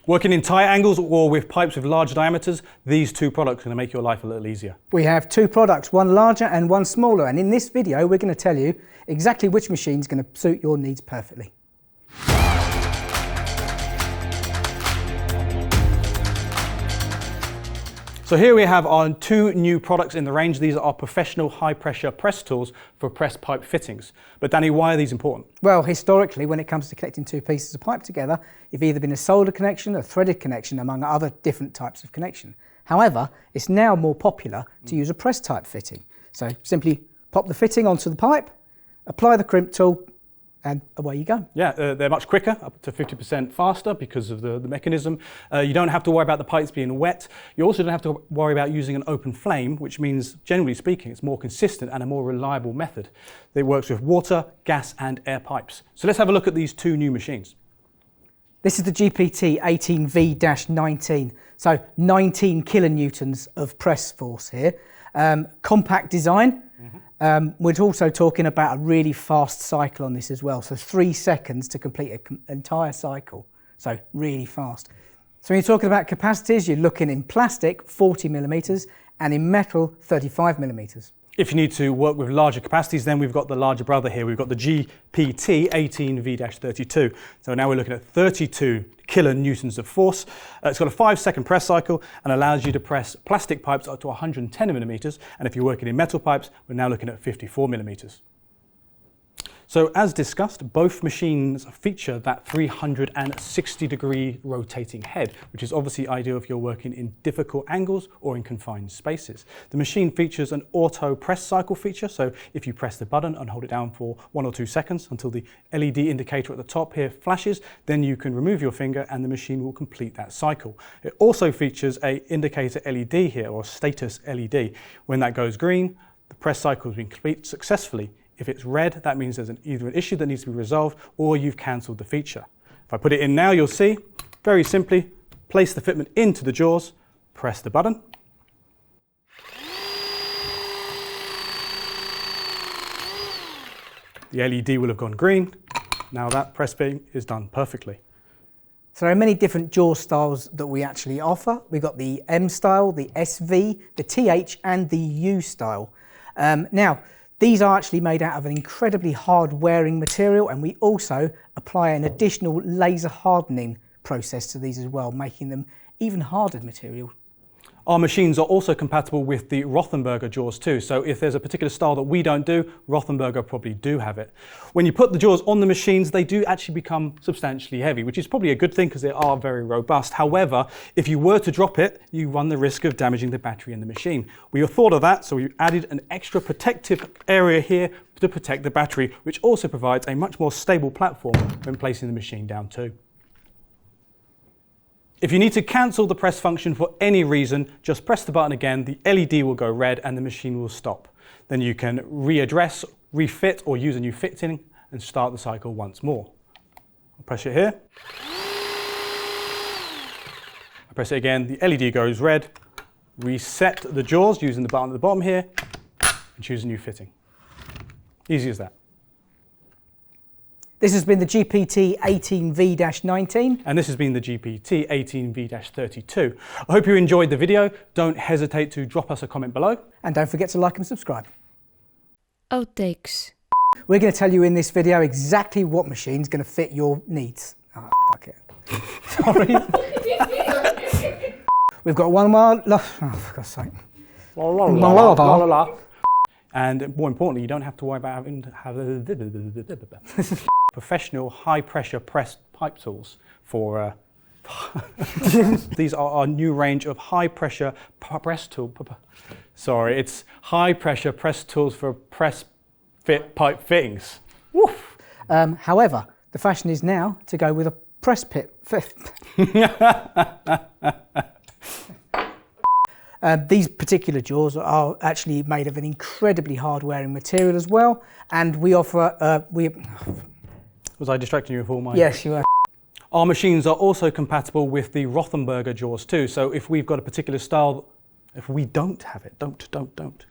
Working in tight angles or with pipes with large diameters, these two products are going to make your life a little easier. We have two products, one larger and one smaller, and in this video we're going to tell you exactly which machine is going to suit your needs perfectly. So here we have our two new products in the range. These are our professional high pressure press tools for press pipe fittings. But Danny, why are these important? Well, historically, when it comes to connecting two pieces of pipe together, you've either been a solder connection, a threaded connection, among other different types of connection. However, it's now more popular to use a press type fitting. So simply pop the fitting onto the pipe, apply the crimp tool, and away you go. Yeah, they're much quicker, up to 50% faster because of the mechanism. You don't have to worry about the pipes being wet. You also don't have to worry about using an open flame, which means, generally speaking, it's more consistent and a more reliable method. It works with water, gas and air pipes. So let's have a look at these two new machines. This is the GPT 18V-19, so 19 kilonewtons of press force here. Compact design. We're also talking about a really fast cycle on this as well, so 3 seconds to complete an entire cycle, so really fast. So when you're talking about capacities, you're looking in plastic 40 millimeters and in metal 35 millimeters. If you need to work with larger capacities, then we've got the larger brother here. We've got the GPT 18V-32. So now we're looking at 32 kilonewtons of force. It's got a 5-second press cycle and allows you to press plastic pipes up to 110 millimeters. And if you're working in metal pipes, we're now looking at 54 millimeters. So as discussed, both machines feature that 360-degree rotating head, which is obviously ideal if you're working in difficult angles or in confined spaces. The machine features an auto press cycle feature, so if you press the button and hold it down for 1 or 2 seconds until the LED indicator at the top here flashes, then you can remove your finger and the machine will complete that cycle. It also features an indicator LED here, or status LED. When that goes green, the press cycle has been completed successfully. If it's red, that means there's either an issue that needs to be resolved or you've cancelled the feature. If I put it in now, you'll see, very simply, place the fitment into the jaws, press the button. The LED will have gone green. Now that press fitting is done perfectly. So there are many different jaw styles that we actually offer. We've got the M style, the SV, the TH and the U style. Now, these are actually made out of an incredibly hard wearing material, and we also apply an additional laser hardening process to these as well, making them even harder material. Our machines are also compatible with the Rothenberger jaws too, so if there's a particular style that we don't do, Rothenberger probably do have it. When you put the jaws on the machines, they do actually become substantially heavy, which is probably a good thing because they are very robust. However, if you were to drop it, you run the risk of damaging the battery in the machine. We have thought of that, so we added an extra protective area here to protect the battery, which also provides a much more stable platform when placing the machine down too. If you need to cancel the press function for any reason, just press the button again, the LED will go red and the machine will stop. Then you can readdress, refit or use a new fitting and start the cycle once more. I'll press it here. I press it again, the LED goes red. Reset the jaws using the button at the bottom here and choose a new fitting. Easy as that. This has been the GPT 18V-19. And this has been the GPT 18V-32. I hope you enjoyed the video. Don't hesitate to drop us a comment below. And don't forget to like and subscribe. Outtakes. We're going to tell you in this video exactly what machine's going to fit your needs. Oh, fuck it. Sorry. We've got one more. Oh, for God's sake. And more importantly, you don't have to worry about having to have professional high-pressure press pipe tools for these are our new range of high-pressure press tool. Sorry, it's high-pressure press tools for press fit pipe fittings. Woof. However, the fashion is now to go with a press pit. These particular jaws are actually made of an incredibly hard-wearing material as well, and we offer Was I distracting you with all my... Yes, you were. Our machines are also compatible with the Rothenberger jaws too, so if we've got a particular style, if we don't have it, don't.